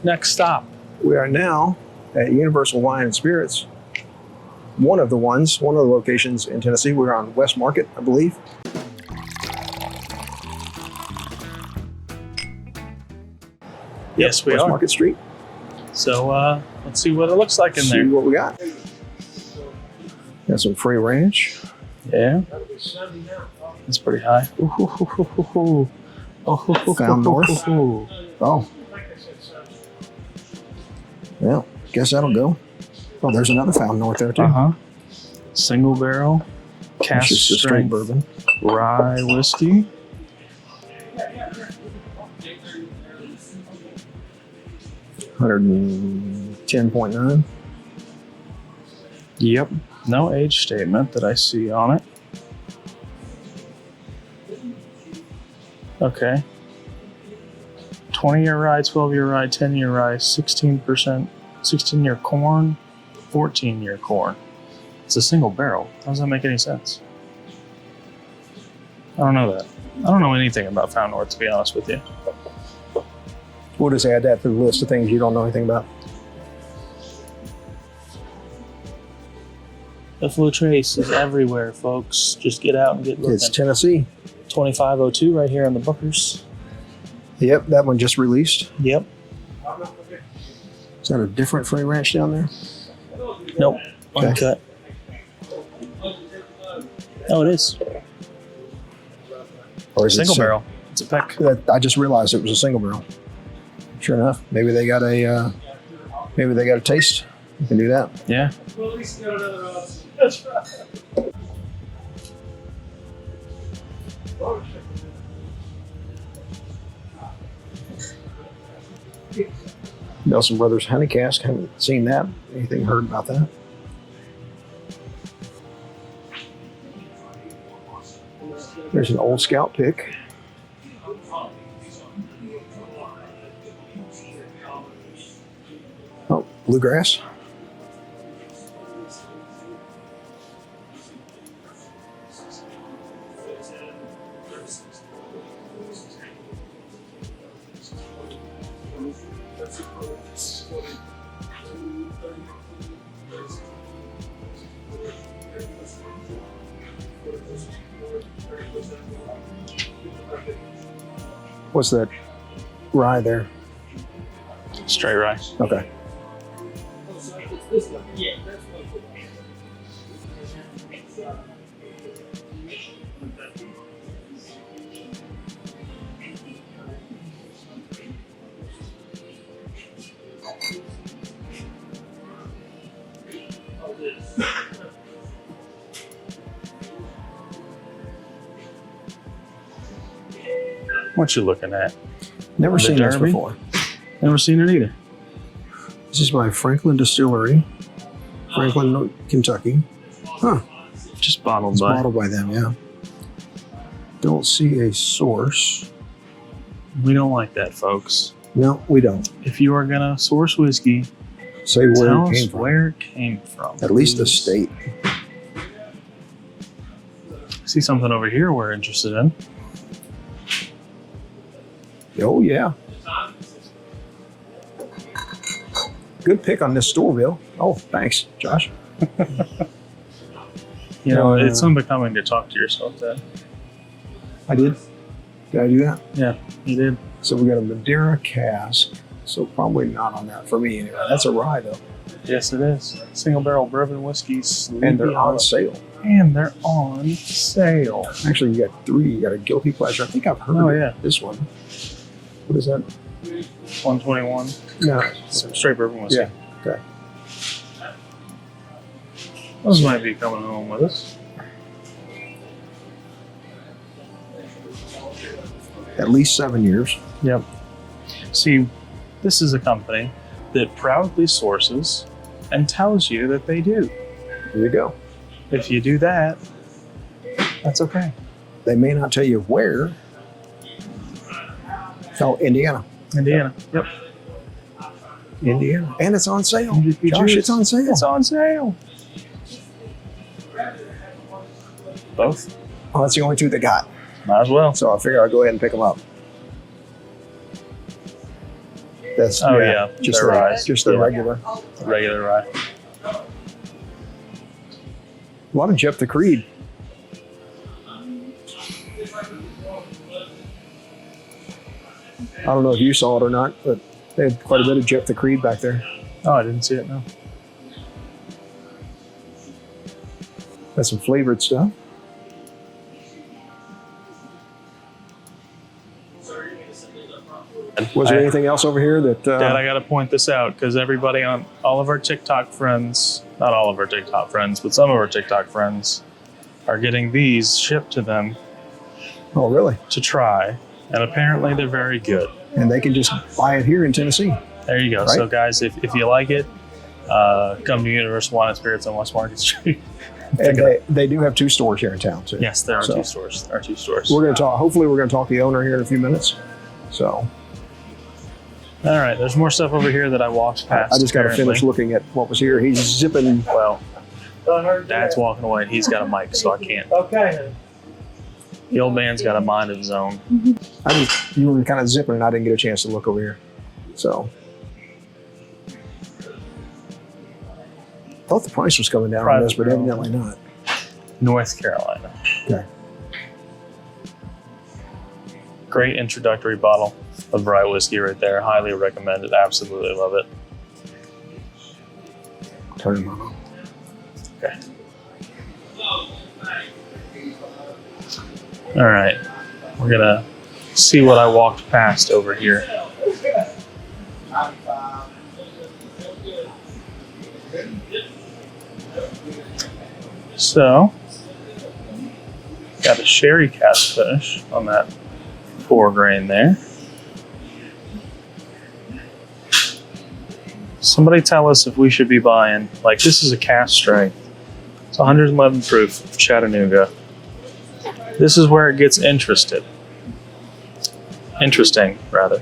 next stop? We are now at Universal Wine and Spirits. One of the locations in Tennessee. We're on West Market, I believe. Yes, we West are. Market Street. So let's see what it looks like in there. See what we got. Got some free ranch. Yeah. It's pretty high. Found North. Oh. Well, guess that'll go. Oh, there's another Found North there too. Single barrel, cast straight strength bourbon, rye whiskey. $110.9. Yep. No age statement that I see on it. Okay. 20-year rye, 12-year rye, 10-year rye, 16%, 16-year corn, 14-year corn. It's a single barrel. How does that make any sense? I don't know that. I don't know anything about Found North, to be honest with you. We'll just add that to the list of things you don't know anything about. Buffalo Trace is everywhere, folks. Just get out and get looking. It's Tennessee. 2502 right here on the Bookers. Yep, that one just released. Yep. Is that a different free ranch down there? Nope. Okay. Uncut. Oh, it is. Or is Single it barrel. It's a peck. I just realized it was a single barrel. Sure enough, maybe they got a taste. You can do that. Yeah. Well, at least you got another option. That's right. Nelson Brothers Honey Cask. Haven't seen that. Anything heard about that? There's an Old Scout pick. Oh, Bluegrass. What's that rye there? Straight rye. Okay. What you looking at? Never The seen this Derby? before. Never seen it either. This is by Franklin Distillery, Franklin, Kentucky. Huh. Just bottled It's by. bottled by them, yeah. Don't see a source. We don't like that, folks. No, we don't. If you are gonna source whiskey, Say where tell it us came from. where it came from. At least the please. state. See something over here we're interested in. Oh, yeah. Good pick on this store, Bill. Oh, thanks, Josh. You know, it's unbecoming to talk to yourself then. I did. Did I do that? Yeah, you did. So we got a Madeira cask. So probably not on that for me anyway. That's a rye though. Yes, it is. Single barrel bourbon whiskeys. And they're on sale. And they're on sale. Actually, you got three. You got a Guilty Pleasure. I think I've heard Oh, of yeah. this one. What is that? 121. No. Straight bourbon whiskey. Yeah. Okay. Those might be coming home with us. At least 7 years. Yep. See, this is a company that proudly sources and tells you that they do. There you go. If you do that, that's okay. They may not tell you where. Oh, Indiana. Indiana. Yep. Indiana. And it's on sale. MVP Josh, juice. it's on sale. It's on sale. Both? Oh, that's the only two they got. Might as well. So I figure I'll go ahead and pick them up. That's Oh yeah, just their the rye. just the Yeah. regular. rye. A lot of Jeff the Creed. I don't know if you saw it or not, but they had quite a bit of Jeff the Creed back there. Oh, I didn't see it. No. That's some flavored stuff. Was there anything else over here that? Dad, I got to point this out because everybody on all of our TikTok friends, not all of our TikTok friends, but some of our TikTok friends are getting these shipped to them Oh, really? to try. And apparently they're very good. And they can just buy it here in Tennessee. There you go. Right. So guys, if you like it, come to Universal Wine and Spirits on West Market Street. And they do have 2 stores here in town too. Yes, there are So, 2 stores. There are 2 stores. We're going to talk. Hopefully, we're going to talk to the owner here in a few minutes. So All right, there's more stuff over here that I walked past. I just got to apparently. finish looking at what was here. He's zipping. Well, Dad's walking away and he's got a mic, so I can't. Okay. The old man's got a mind of his own. You were kind of zipping, and I didn't get a chance to look over here. So thought the price was coming down on this, but Private evidently not. North Carolina. Okay. Great introductory bottle of rye whiskey right there. Highly recommend it. Absolutely love it. Turn him on. Okay. All right. We're going to see what I walked past over here. So, got a sherry cask finish on that 4 grain there. Somebody tell us if we should be buying, like this is a cask strength. It's 111 proof of Chattanooga. This is where it gets interesting, rather.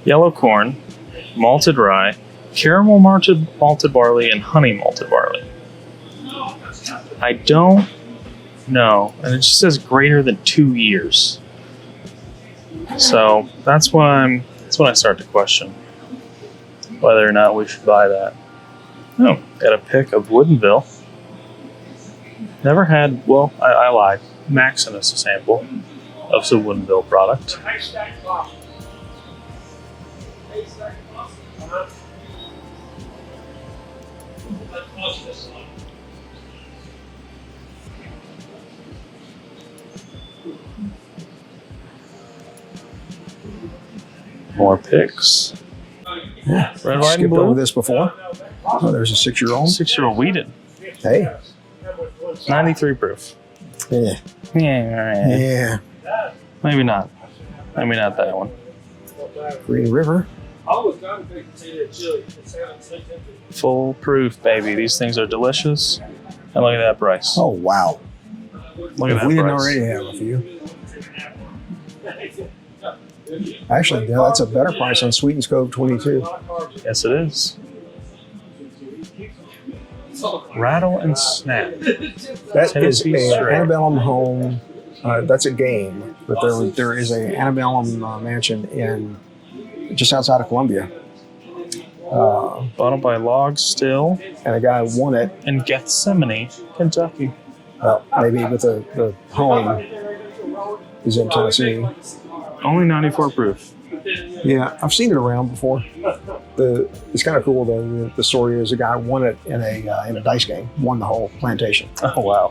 Yellow corn, malted rye, caramel malted barley, and honey malted barley. I don't know, and it just says greater than 2 years. So that's when I start to question whether or not we should buy that. Oh, got a pick of Woodinville. Never had, well, I lied. Max sent us a sample of some Woodinville product. More picks. Yeah. Red, white, and Skipped over blue. this before. Oh, there's a 6-year-old. 6-year-old Wheaton. Hey. 93 proof. Yeah. Yeah. Yeah. Maybe not. Maybe not that one. Green River. Full proof, baby. These things are delicious. And look at that price. Oh, wow. Look at If that we didn't price. already have a few. Actually, yeah, that's a better price on Sweet and Cove 22. Yes, it is. Rattle and Snap. That is Tennessee a straight. antebellum home. That's a game, but there is a antebellum mansion in just outside of Columbia, Bought them by Log Still and a guy won it. in Gethsemane, Kentucky. Maybe with the home is in Tennessee. Only 94 proof. Yeah, I've seen it around before. It's kind of cool though. The story is a guy won it in a dice game, won the whole plantation. Oh, wow.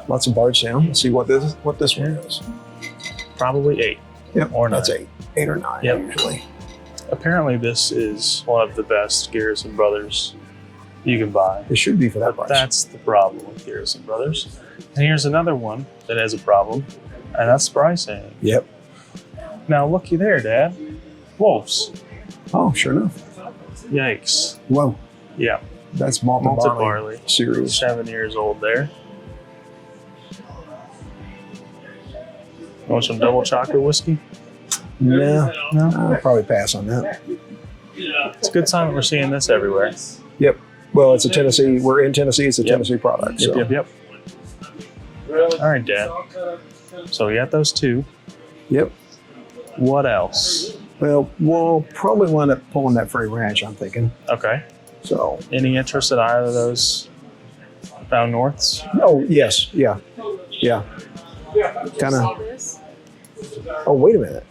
Lots of Bardstown. Let's see what this one is. Probably 8. Yep, Or that's 9. 8 or 9 Yep. usually. Apparently, this is one of the best Garrison Brothers you can buy. It should be for that But price. that's the problem with Garrison Brothers. And here's another one that has a problem, and that's pricing. Yep. Now, looky there, Dad. Wolves. Oh, sure enough. Yikes. Whoa, Yeah. that's malted Malted barley barley. series. 7 years old there. Want some double chocolate whiskey? No, No? I'll probably pass on that. It's a good sign that we're seeing this everywhere. Yep. Well, it's a Tennessee. We're in Tennessee. It's a Yep. Tennessee product. So. Yep. All right, Dad. So we got those 2. Yep. What else? Well, we'll probably wind up pulling that Frey Ranch, I'm thinking. Okay. So. Any interest in either of those Found Norths? Oh, yes. Yeah. Yeah. Kind of. Oh, wait a minute.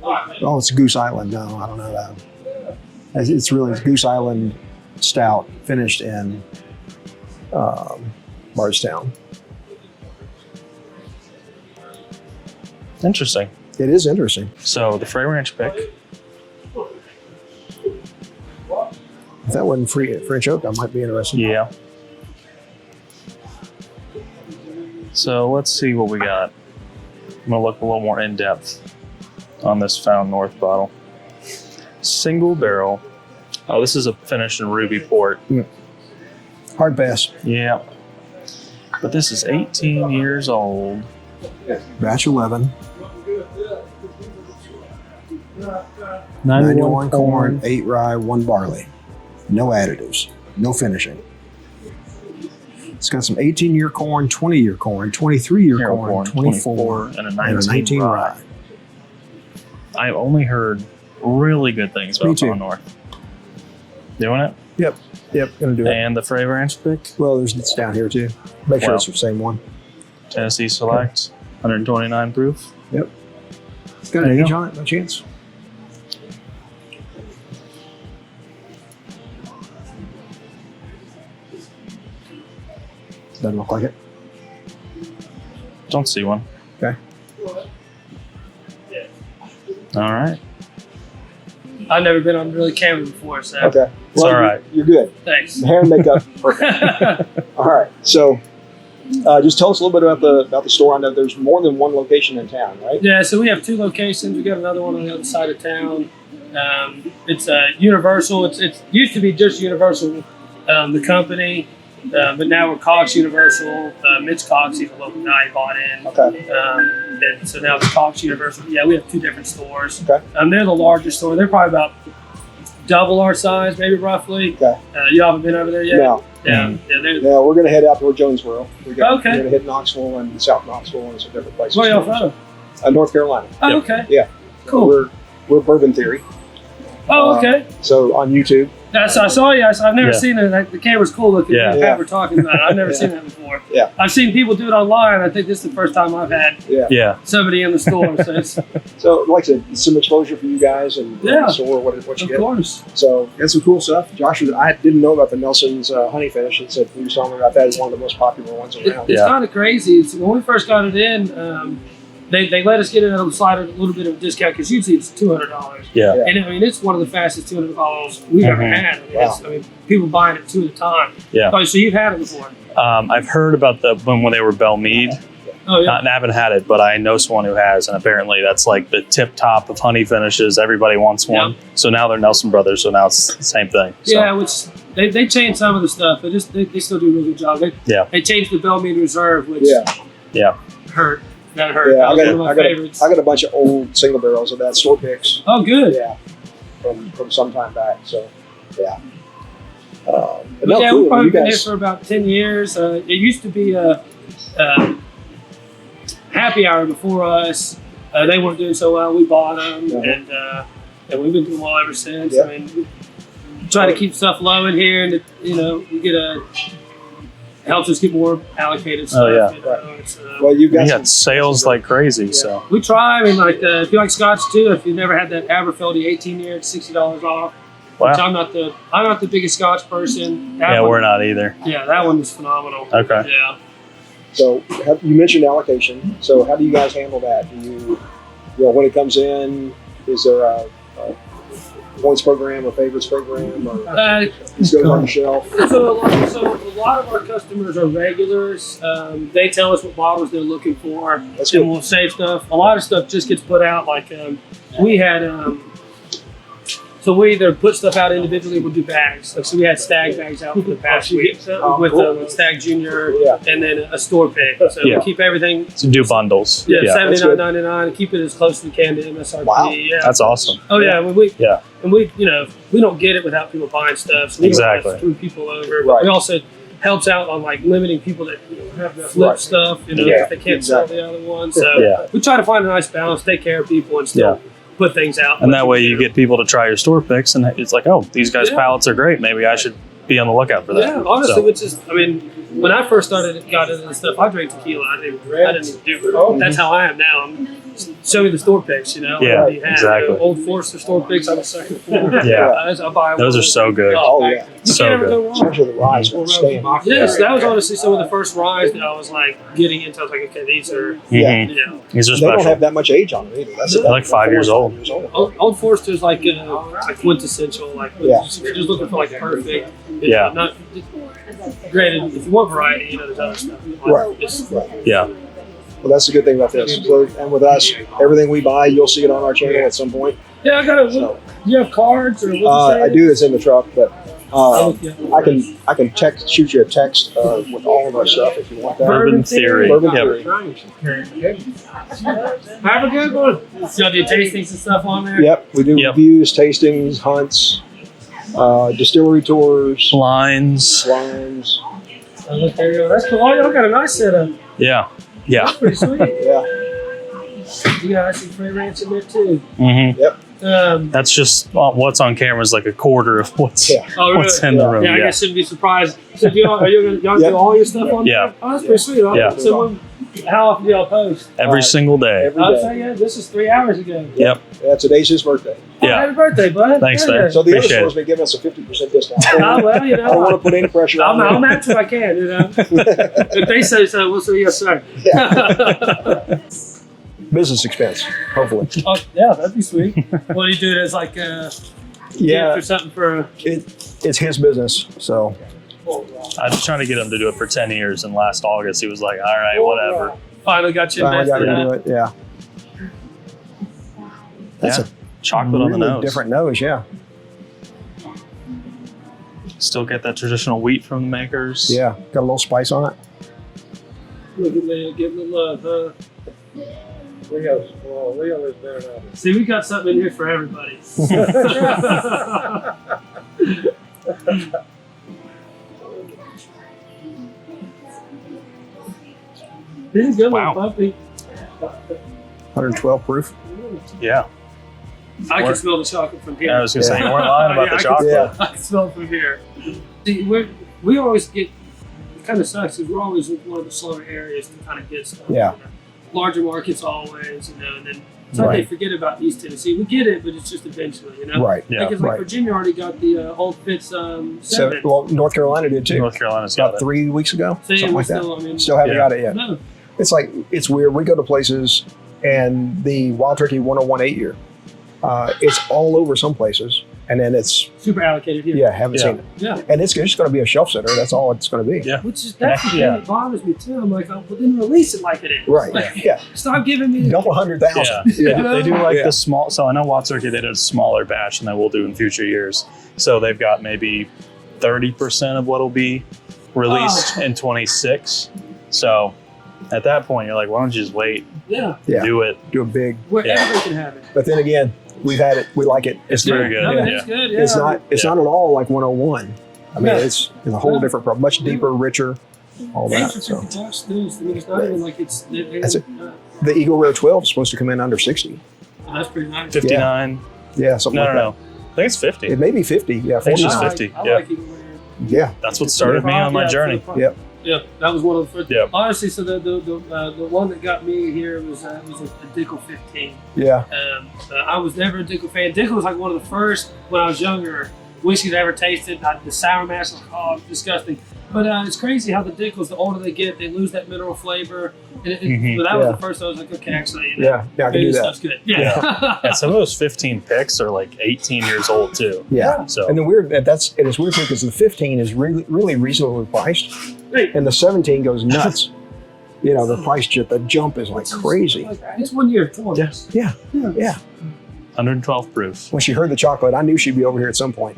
Oh, it's Goose Island. No, I don't know that. It's really Goose Island Stout finished in Bardstown. Interesting. It is interesting. So the Frey Ranch pick. If that wasn't French oak, I might be interested. Yeah. So let's see what we got. I'm gonna look a little more in depth on this Found North bottle. Single barrel. Oh, this is a finished in ruby port. Hard pass. Yeah. But this is 18 years old. Batch 11. 91 corn, 8 rye, 1 barley. No additives. No finishing. It's got some 18-year corn, 20-year corn, 23-year corn, 24, and a 19 rye. I've only heard really good things about Found North. Doing it? Yep, gonna do it. And the Frey Ranch pick? Well, it's down here too. Make sure it's the same one. Tennessee Select, 129 proof. Yep. Got an age on it, no chance? Doesn't look like it. Don't see one. Okay. All right. I've never been on really camera before, so. Okay. It's all right. You're good. Thanks. The hair and makeup, perfect. All right. So, just tell us a little bit about the store. I know there's more than one location in town, right? Yeah, so we have 2 locations. We got another one on the other side of town. It's Universal. It used to be just Universal, the company, but now we're Cox Universal. Mitch Cox, he's a local guy, bought in. Okay. And so now it's Cox Universal. Yeah, we have 2 different stores. Okay. They're the largest store. They're probably about double our size, maybe roughly. Okay. You haven't been over there yet? No. Yeah. Yeah, we're going to head out toward Jonesboro. We're Okay. going to hit Knoxville and South Knoxville and some different places. Where y'all from? North Carolina. Oh, okay. Yeah. Cool. We're Bourbon Theory. Oh, okay. So on YouTube. That's, I saw you. I've never seen it. The camera's cool looking. Yeah. Pat, we're talking about it. I've never seen that before. Yeah. I've seen people do it online. I think this is the first time I've had Yeah. somebody in the store. So, it's, So like I said, some exposure for you guys and the store, what you of get. course. So got some cool stuff. Josh, I didn't know about the Nelson's honey finish. It said we were talking about that as one of the most popular ones around. It's kind of crazy. When we first got it in, they let us get it at a little bit of a discount because usually it's $200. Yeah. And I mean, it's one of the fastest $200 bottles we've ever had. I mean, people buying it 2 at a time. Yeah. Oh, so you've had it before? I've heard about when they were Belle Meade. Oh, yeah. I haven't had it, but I know someone who has, and apparently that's like the tip top of honey finishes. Everybody wants one. Yep. So now they're Nelson Brothers, so now it's the same thing. So. Yeah, which they changed some of the stuff, but they still do a really good job. They changed the Belle Meade Reserve, which hurt. That hurt. Yeah, that was one of my favorites. I got a bunch of old single barrels of that, store picks. Oh, good. Yeah, from some time back. So, yeah. We've probably been here for about 10 years. It used to be a happy hour before us. They weren't doing so well. We bought them, and we've been doing well ever since. Yeah. I mean, we try to keep stuff low in here, and we get helps us get more allocated stuff. Oh, yeah. Well, you We got sales like crazy, so. We try. I mean, if you like Scotch too, if you've never had that Aberfeldy 18-year, it's $60 off. Wow. Which I'm not the biggest Scotch person. We're not either. Yeah, that one is phenomenal. Okay. Yeah. So you mentioned allocation. So how do you guys handle that? Do you when it comes in, is there a points program or favorites program, or just goes on the shelf? So a lot of our customers are regulars. They tell us what bottles they're looking for, and we'll save stuff. A lot of stuff just gets put out. Like we had. So we either put stuff out individually, we'll do bags. Like, so we had Stagg bags out for the past week with Stagg Junior and then a store pick. So we keep everything. So do bundles. Yeah, $79.99 and keep it as close as we can to MSRP. Wow. Yeah. That's awesome. Oh yeah, and we don't get it without people buying stuff. So we don't have to screw people over. But we also helps out on like limiting people that have the flip stuff, you know, Yeah. if they can't sell the other one. So we try to find a nice balance, take care of people, and still put things out. And that way you get people to try your store picks, and it's like, oh, these guys' palettes are great. Maybe I should be on the lookout for that. Yeah, honestly, which is, I mean, when I first got into this stuff, I drank tequila. I didn't even do it. That's how I am now. Show me the store picks, you know. Yeah, you have, exactly. Old Forester store picks on the second floor. I buy those one. are so good. Oh yeah, So good. especially the rye staying. Yes, that was honestly some of the first ryes that I was like getting into. I was like, okay, these are, Yeah. you know. These are They special. don't have that much age on them either. That's They're like 5 years old. Old Forester's like quintessential, like if you're just looking for like perfect. You know, not granted, if you want variety, you know, there's other stuff. Right. Yeah. Well, that's the good thing about this. So, and with us, everything we buy, you'll see it on our channel at some point. Yeah, I got it. Do you have cards or what you I say? do. It's in the truck, but I can shoot you a text with all of our stuff if you want that. Bourbon Theory. Bourbon Yep. Theory. Have a good one. So y'all do tastings and stuff on there? Yep, we do reviews, tastings, hunts, distillery tours, Lines. wines. Oh, look, there you go. That's cool. Oh, y'all got a nice setup. Yeah. Yeah. That's pretty sweet. Yeah. You got icy free ranch in there too. Mm-hmm. Yep. That's just what's on camera is like a quarter of what's Yeah. Oh, really? what's in the room. Yeah, I guess shouldn't be surprised. So do y'all do all your stuff on Yeah. there? Oh, that's pretty sweet. Yeah. So how often do y'all post? Every single day. Every I'll day. tell you, this is 3 hours ago. Yep. Yeah, today's his birthday. Oh, Yeah. happy birthday, bud. Thanks, Yeah. man. So the other Appreciate store's been giving us a 50% discount. I Oh, well, you don't want to know. put any pressure on I'll them. match what I can, you know. If they say so, we'll say yes, sir. Business expense, hopefully. Oh, yeah, that'd be sweet. What do you do it as like a Yeah, gift or something for? it's his business, so I was trying to get him to do it for 10 years, and last August he was like, all right, whatever. Finally got you I invested. got to do it. Yeah, that's Yeah. Chocolate a on the really nose. different nose. Yeah, Still get that traditional wheat from the makers. yeah, got a little spice on it. Look at me, give me love, huh? Leo lives there now. See, we got something in here for everybody. This is a good Wow. one, puppy. 112 proof. Yeah. I can smell the chocolate from here. I was going to say, you weren't lying about Yeah, the I can- chocolate. Yeah. I can smell it from here. See, we always get, it kind of sucks because we're always in one of the slower areas to kind of get stuff. Yeah. You know. Larger markets always, you know, and then it's like they Right. forget about East Tennessee. We get it, but it's just eventually, you know? Right. Yeah. Because like Right. Virginia already got the Old Fitz So, 7. well, North Carolina did too. North Carolina's got About it. 3 weeks ago, See, something we're like that. still, I mean, Still haven't Yeah. got it yet. no. It's like, it's weird. We go to places and the Wild Turkey 101 8-year, it's all over some places. And then it's, Super allocated here. haven't Yeah. seen it. Yeah. And it's just going to be a shelf sitter. That's all it's going to be. Yeah. Which is, that's the thing Yeah. that bothers me too. I'm like, oh, well, then release it like it is. Right. Like, Yeah. stop giving me. Double 100,000. Yeah. Yeah. They do like Yeah. the small, so I know Wild Turkey, they did a smaller batch than they will do in future years. So they've got maybe 30% of what will be released in 26. So at that point, you're like, why don't you just wait, Yeah. Yeah. do it? Do a big. Where Yeah. everybody can have it. But then again, we've had it. We like it. It's very good. No, Yeah. it's good. Yeah. It's not. It's Yeah. not at all like 101. I mean, Yeah. it's a whole different, much deeper, richer, all that. Thanks for So 50 bucks, too. I mean, it's not even like it's. That's it. the Eagle Rare 12 is supposed to come in under 60. That's pretty nice. 59. Yeah, something No, like no. I think it's 50. that. It may be 50. Yeah, think it's 49. just I 50, I yeah. like Eagle Rare. Yeah, That's what started me on my Yeah, journey. for the Yep. Yeah, that was one of the first. Yep. Honestly, so the one that got me here was a Dickel 15. yeah, I was never a Dickel fan. Dickel was like one of the first when I was younger whiskeys I ever tasted. The sour mash was disgusting. But it's crazy how the Dickels, the older they get, they lose that mineral flavor. And but that was Yeah. the first I was like, okay, actually, you know, yeah. I can maybe do this that. stuff's good. Yeah. And some of those 15 picks are like 18 years old too. Yeah. So And the weird that's it is weird because the 15 is really reasonably priced, Hey, and the 17 goes nuts. You know, the price the jump is like crazy. it's 1 year, 20. Yes. Yeah, Yeah. yeah. 112 proof. When she heard the chocolate, I knew she'd be over here at some point.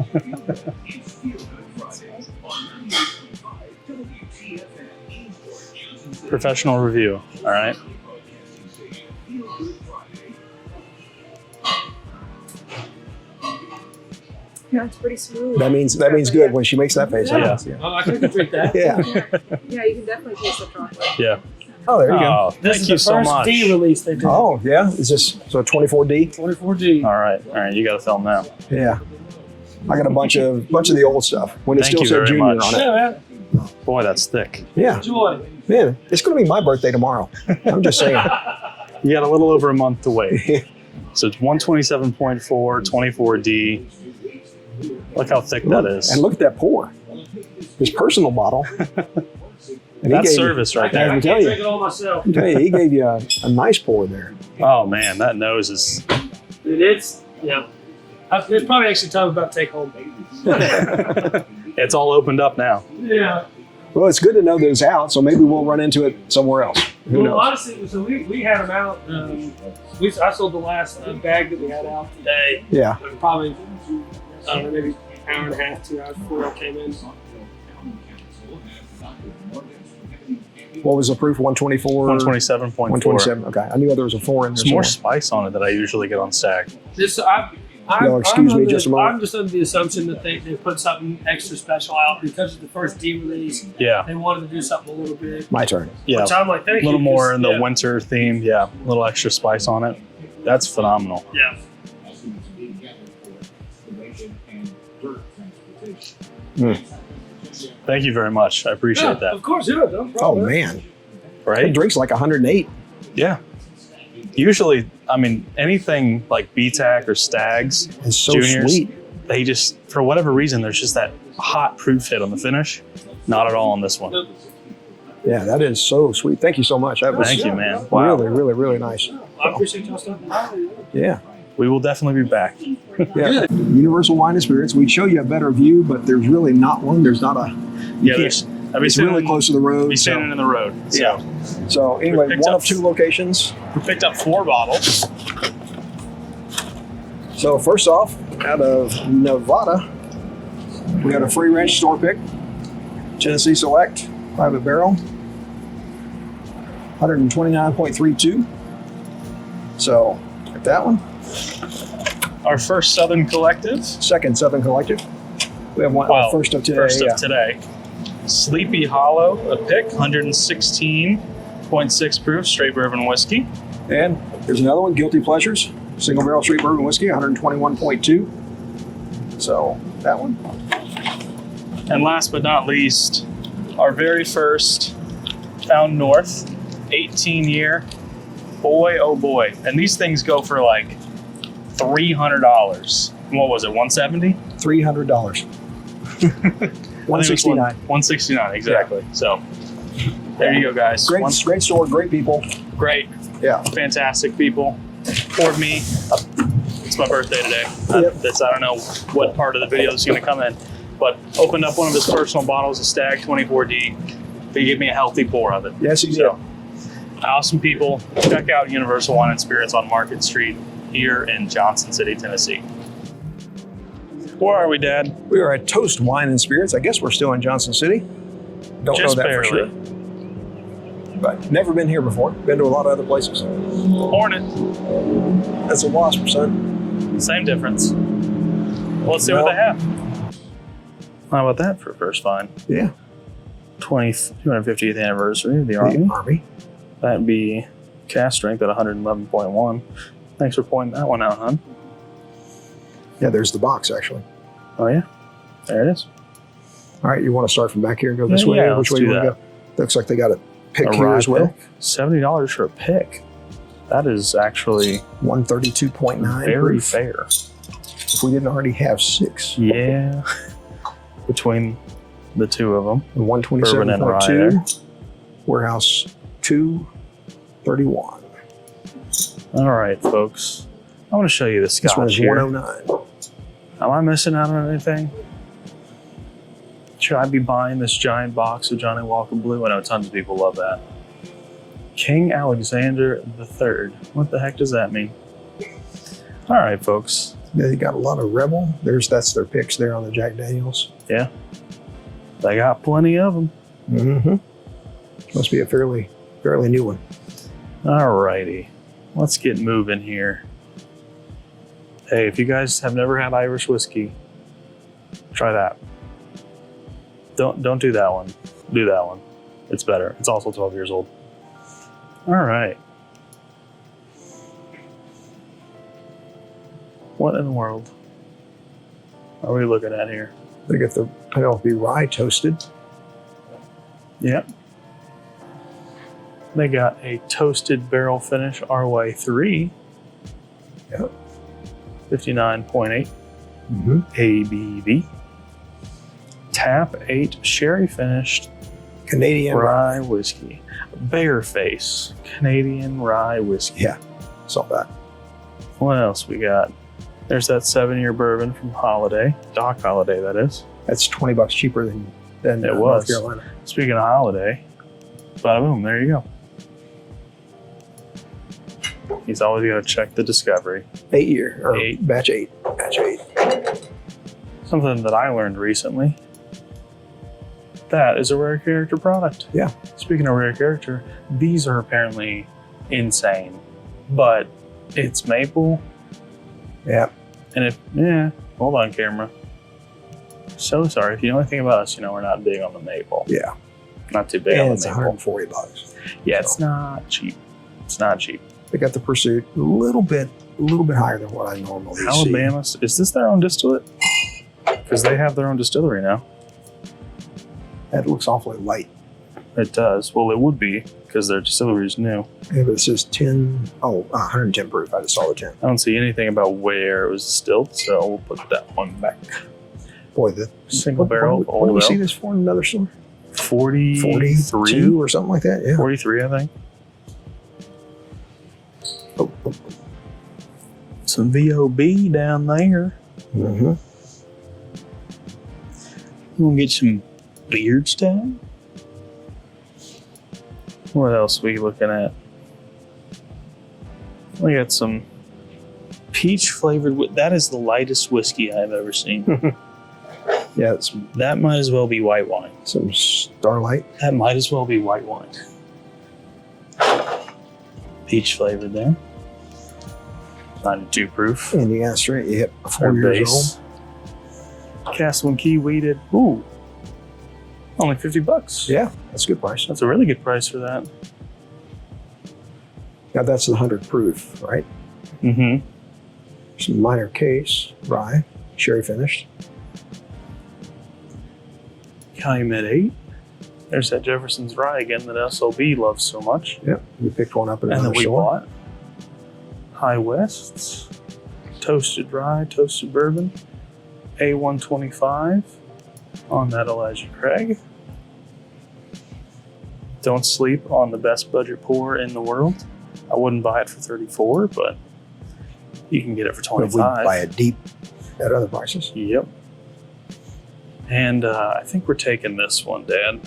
Professional review. All right. Yeah, it's pretty smooth. That means good when she makes that face. Yeah. Yeah. Oh, I could drink that. Yeah. Yeah, you can definitely taste the chocolate. Yeah. Oh, there you go. Oh, This thank is you the so first much. D release they did. Oh, yeah. Is this so 24D? 24D. All right. You got to film now. Yeah. I got a bunch of the old stuff when it Thank still you said very junior much. on it. Yeah, man. Boy, that's thick. Yeah. Enjoy. Man, it's going to be my birthday tomorrow. I'm just saying. You got a little over a month to wait. So it's 127.4, 24D. Look how thick that is. And look at that pour. His personal bottle. And That's he gave service right I there. can can't tell you. drink it all myself. I tell you, he gave you a nice pour there. Oh man, that nose is. Dude, it's, yeah. It's probably actually time about to take home. It's all opened up now. Yeah. Well, it's good to know that it's out, so maybe we'll run into it somewhere else. Who Well, knows? honestly, so we had them out. I sold the last bag that we had out today. Yeah. Probably, I don't know, maybe an hour and a half, 2 hours before I came in. What was the proof? 124? 127.4. 127. Okay. I knew there was a 4 in there. There's more somewhere. spice on it than I usually get on Stagg. This, No, excuse me just a moment. I'm just under the assumption that they put something extra special out because it's the first D release. Yeah. They wanted to do something a little bit. My turn. Yeah. Which I'm like, thank A you. little more 'cause, in the yeah, winter theme. Yeah. A little extra spice on it. That's phenomenal. Yeah. Thank you very much. I appreciate that. Of course, yeah. No Oh, problem. man. It Right? drinks like 108. Yeah. Usually, I mean, anything like BTAC or Stags, It's so Juniors, sweet. they just, for whatever reason, there's just that hot proof hit on the finish. Not at all on this one. Yeah, that is so sweet. Thank you so much. That was Thank you, man. Wow. really, really, really nice. I appreciate y'all stopping by. Yeah. We will definitely be back. Yeah. Universal Wine and Spirits. We'd show you a better view, but there's really not one. There's not a. You Yeah, can't- I'd be it's really standing, close to the road. be standing in the road. So Yeah. So anyway, picked one up- of 2 locations. we picked up 4 bottles. So first off, out of Nevada, we got a free range store pick, Tennessee Select, private barrel, 129.32. So get that one. Our first Southern Collective. Second Southern Collective. We have one Well, first of today. First yeah. of today. Sleepy Hollow, a pick, 116.6 proof, straight bourbon whiskey. And here's another one, Guilty Pleasures, single barrel straight bourbon whiskey, 121.2. So that one. And last but not least, our very first Found North, 18-year. Boy, oh boy. And these things go for like $300. What was it, 170? $300. 169. 169, exactly. So there you go, guys. Great store, great people. Great, Yeah. fantastic people. Poured me. It's my birthday today. Yep. I don't know what part of the video is going to come in, but opened up one of his personal bottles of Stagg 24D. They gave me a healthy pour of it. Yes, he did. So, awesome people. Check out Universal Wine and Spirits on Market Street here in Johnson City, Tennessee. Where are we, Dad? We are at Toast Wine and Spirits. I guess we're still in Johnson City. Don't Just know that barely. for sure. But never been here before. Been to a lot of other places. Hornet. That's a Wasp, son. Same difference. Well, let's see what they have. How about that for a first find? Yeah. 250th anniversary of the Army. Army. That'd be cast strength at 111.1. Thanks for pointing that one out, hon. Yeah, there's the box, actually. Oh, yeah. There it is. All right, you want to start from back here and go this way? Yeah, Which way let's you do want to go? Looks like they got a pick A here rye as well. pick. $70 for a pick. That is actually 132.9. very proof. fair. If we didn't already have 6. Yeah. Between the two of them. And Bourbon and rye 127.2. Warehouse 231. All right, folks. I want to show you the This one Scotch is here. 109. Am I missing out on anything? Should I be buying this giant box of Johnny Walker Blue? I know tons of people love that. King Alexander III. What the heck does that mean? All right, folks. They got a lot of Rebel. That's their picks there on the Jack Daniels. Yeah. They got plenty of them. Mm-hmm. Must be a fairly new one. All righty. Let's get moving here. Hey, if you guys have never had Irish whiskey, Try that. Don't do that one. Do that one. It's better. It's also 12 years old. All right. What in the world are we looking at here? They get the Penelope rye toasted. Yep. They got a toasted barrel finish RY3. Yep. 59.8 Mm-hmm. ABV. Tap 8 sherry finished Canadian rye whiskey. Bareface Canadian rye whiskey. Yeah, saw that. What else we got? There's that 7-year bourbon from Holiday. Doc Holiday, that is. That's $20 cheaper than It North was. Carolina. Speaking of Holiday, bada boom, there you go. He's always got to check the discovery. 8 year, or 8. batch 8. Batch 8. Something that I learned recently. That is a rare character product. Yeah. Speaking of rare character, these are apparently insane. But it's maple. Yeah. And hold on, camera. So sorry. If you know anything about us, you know we're not big on the maple. Yeah. Not too big And on it's the maple. $140. Yeah, So. it's not cheap. It's not cheap. They got the Pursuit a little bit higher than what I normally see. Alabama's. Is this their own distillate? Because they have their own distillery now. That looks awfully light. It does. Well, it would be because their distillery is new. Yeah, but it says 110 proof. I just saw the 10. I don't see anything about where it was distilled, so we'll put that one back. Boy, the Single barrel, What old do we see ale. this for in another store? 43? 42 or something like that. Yeah. 43, I think. Oh, oh. Some VOB down there. Mm-hmm. You want to get some beard stuff? What else are we looking at? We got some peach flavored. That is the lightest whiskey I've ever seen. Yeah, it's That might as well be white wine. some Starlight. That might as well be white wine. Peach flavored there. 92 proof. Indiana straight. Yep, 4 Our years base. Castle and Key weeded. Ooh. Only $50. old. Yeah, that's a good price. That's a really good price for that. Now that's the 100 proof, right? Mm-hmm. Some minor case, rye, sherry finished. Calumet 8. There's that Jefferson's Rye again that SLB loves so much. Yep, we picked one up in And another then we store. bought High Wests, toasted rye, toasted bourbon, A125 on that Elijah Craig. Don't sleep on the best budget pour in the world. I wouldn't buy it for $34, but you can get it for But we $25. buy it deep at other prices. Yep. And I think we're taking this one, Dad.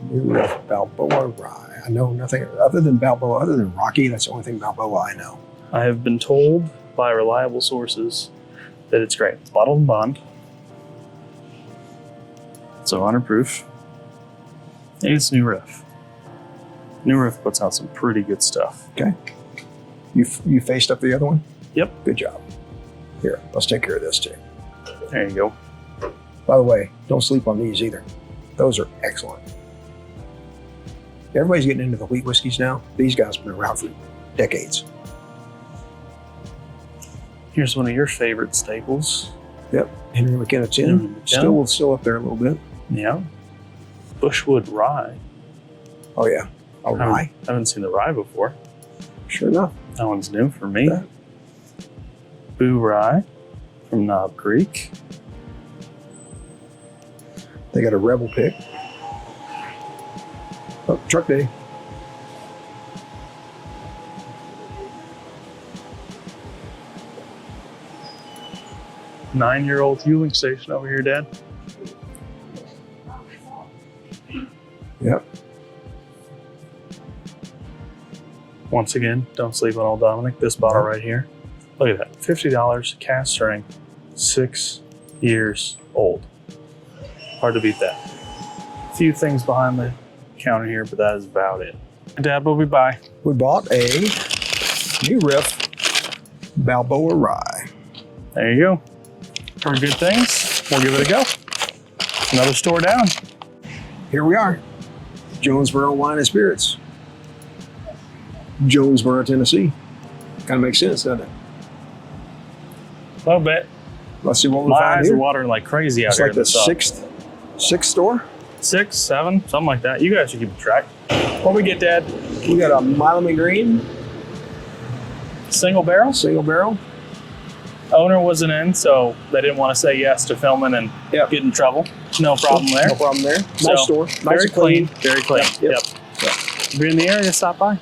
New Riff Balboa rye. I know nothing other than Balboa, other than Rocky. That's the only thing Balboa I know. I have been told by reliable sources that it's great. It's bottled and bond. It's 100 proof. And it's New Riff. New Riff puts out some pretty good stuff. Okay. You faced up the other one? Yep. Good job. Here, let's take care of this too. There you go. By the way, don't sleep on these either. Those are excellent. Everybody's getting into the wheat whiskeys now. These guys have been around for decades. Here's one of your favorite staples. Yep. Henry McKenna 10. Henry McKenna. Still up there a little bit. Yeah. Bushwood Rye. Oh yeah. Oh, rye. I haven't seen the rye before. Sure enough. That one's new for me. Yeah. Boo Rye from Knob Creek. They got a Rebel pick. Oh, truck day. Nine-year-old fueling station over here, Dad. Yep. Once again, don't sleep on old Dominic. This bottle right here. Look at that. $50, cast strength, 6 years old. Hard to beat that. A few things behind the counter here, but that is about it. Dad, what we buy? We bought a New Riff Balboa rye. There you go. For good things. we'll give it a go. Another store down. Here we are. Jonesboro Wine and Spirits. Jonesboro, Tennessee. Kind of makes sense, doesn't it? A little bit. Let's see what we My find eyes here. are watering like crazy out It's here. like the sixth store. 6, 7, something like that. You guys should keep track. What we get, Dad? We got a Miami Green Single barrel. single barrel. Owner wasn't in, so they didn't want to say yes to filming and Yep. get in trouble. No problem there. No problem there. So, Nice store. Nice Very and clean. Very clean. Yep. Yep. If you're in the area, stop by.